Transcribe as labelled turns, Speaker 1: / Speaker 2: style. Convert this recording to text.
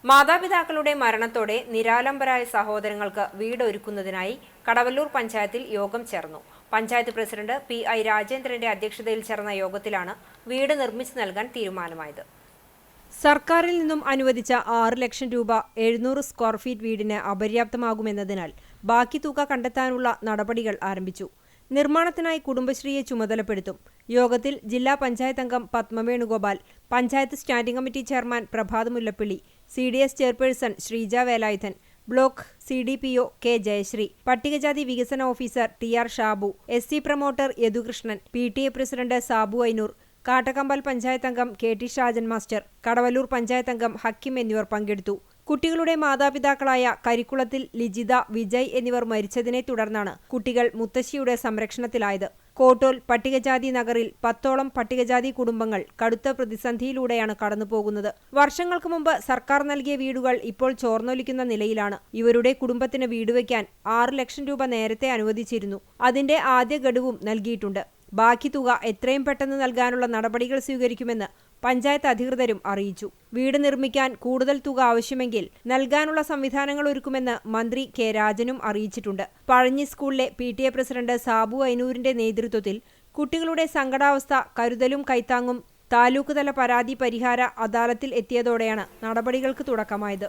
Speaker 1: മാതാപിതാക്കളുടെ മരണത്തോടെ നിരാലംബരായ സഹോദരങ്ങൾക്ക് വീട് ഒരുക്കുന്നതിനായി കടവല്ലൂർ പഞ്ചായത്തിൽ യോഗം ചേർന്നു. പഞ്ചായത്ത് പ്രസിഡന്റ് പി.ഐ. രാജേന്ദ്രന്റെ അധ്യക്ഷതയിൽ ചേർന്ന യോഗത്തിലാണ് വീട് നിർമ്മിച്ചു നൽകാൻ തീരുമാനമായത്. സർക്കാരിൽ നിന്നും അനുവദിച്ച 6 ലക്ഷം രൂപ 700 സ്ക്വയർ ഫീറ്റ് വീടിന് അപര്യാപ്തമാകുമെന്നതിനാൽ ബാക്കി തുക കണ്ടെത്താനുള്ള നടപടികൾ ആരംഭിച്ചു. നിർമ്മാണത്തിനായി കുടുംബശ്രീയെ ചുമതലപ്പെടുത്തും. യോഗത്തിൽ ജില്ലാ പഞ്ചായത്ത് അംഗം Padma Venugopal, panchayat standing committee chairman Prabhath Mullappally, CDS chairperson Sreeja Velayudhan, block CDPO K Jayashree, പട്ടികജാതി വികസന officer TR Shabu, SC promoter Yadukrishnan, PTA president Sabu Ainoor, Kattakampal panchayat അംഗം KT ഷാജൻ മാസ്റ്റർ, കടവല്ലൂർ പഞ്ചായത്ത് അംഗം ഹക്കിം എന്നിവർ പങ്കെടുത്തു. കുട്ടികളുടെ മാതാപിതാക്കളായ കരിക്കുളത്തിൽ ലിജിത, വിജയ് എന്നിവർ മരിച്ചതിനെ തുടർന്നാണ് കുട്ടികൾ മുത്തശ്ശിയുടെ സംരക്ഷണത്തിലായത്. കോട്ടോൽ പട്ടികജാതി നഗറിൽ 10ഓളം പട്ടികജാതി കുടുംബങ്ങൾ കടുത്ത പ്രതിസന്ധിയിലൂടെയാണ് കടന്നുപോകുന്നത്. വർഷങ്ങൾക്ക് മുമ്പ് സർക്കാർ നൽകിയ വീടുകൾ ഇപ്പോൾ ചോർന്നൊലിക്കുന്ന നിലയിലാണ്. ഇവരുടെ കുടുംബത്തിന് വീട് വയ്ക്കാൻ 6 ലക്ഷം രൂപ നേരത്തെ അനുവദിച്ചിരുന്നു. അതിന്റെ ആദ്യ ഗഡുവും നൽകിയിട്ടുണ്ട്. ബാക്കി തുക എത്രയും പെട്ടെന്ന് നൽകാനുള്ള നടപടികൾ സ്വീകരിക്കുമെന്ന് പഞ്ചായത്ത് അധികൃതരും അറിയിച്ചു. വീട് നിർമ്മിക്കാൻ കൂടുതൽ തുക ആവശ്യമെങ്കിൽ നൽകാനുള്ള സംവിധാനങ്ങൾ ഒരുക്കുമെന്ന് മന്ത്രി കെ രാജനും അറിയിച്ചിട്ടുണ്ട്. പഴഞ്ഞി സ്കൂളിലെ PTA പ്രസിഡന്റ് സാബു ഐനൂരിന്റെ നേതൃത്വത്തിൽ കുട്ടികളുടെ സങ്കടാവസ്ഥ കരുതലും കൈത്താങ്ങും താലൂക്ക് തല പരാതി പരിഹാര അദാലത്തിൽ എത്തിയതോടെയാണ് നടപടികൾക്ക് തുടക്കമായത്.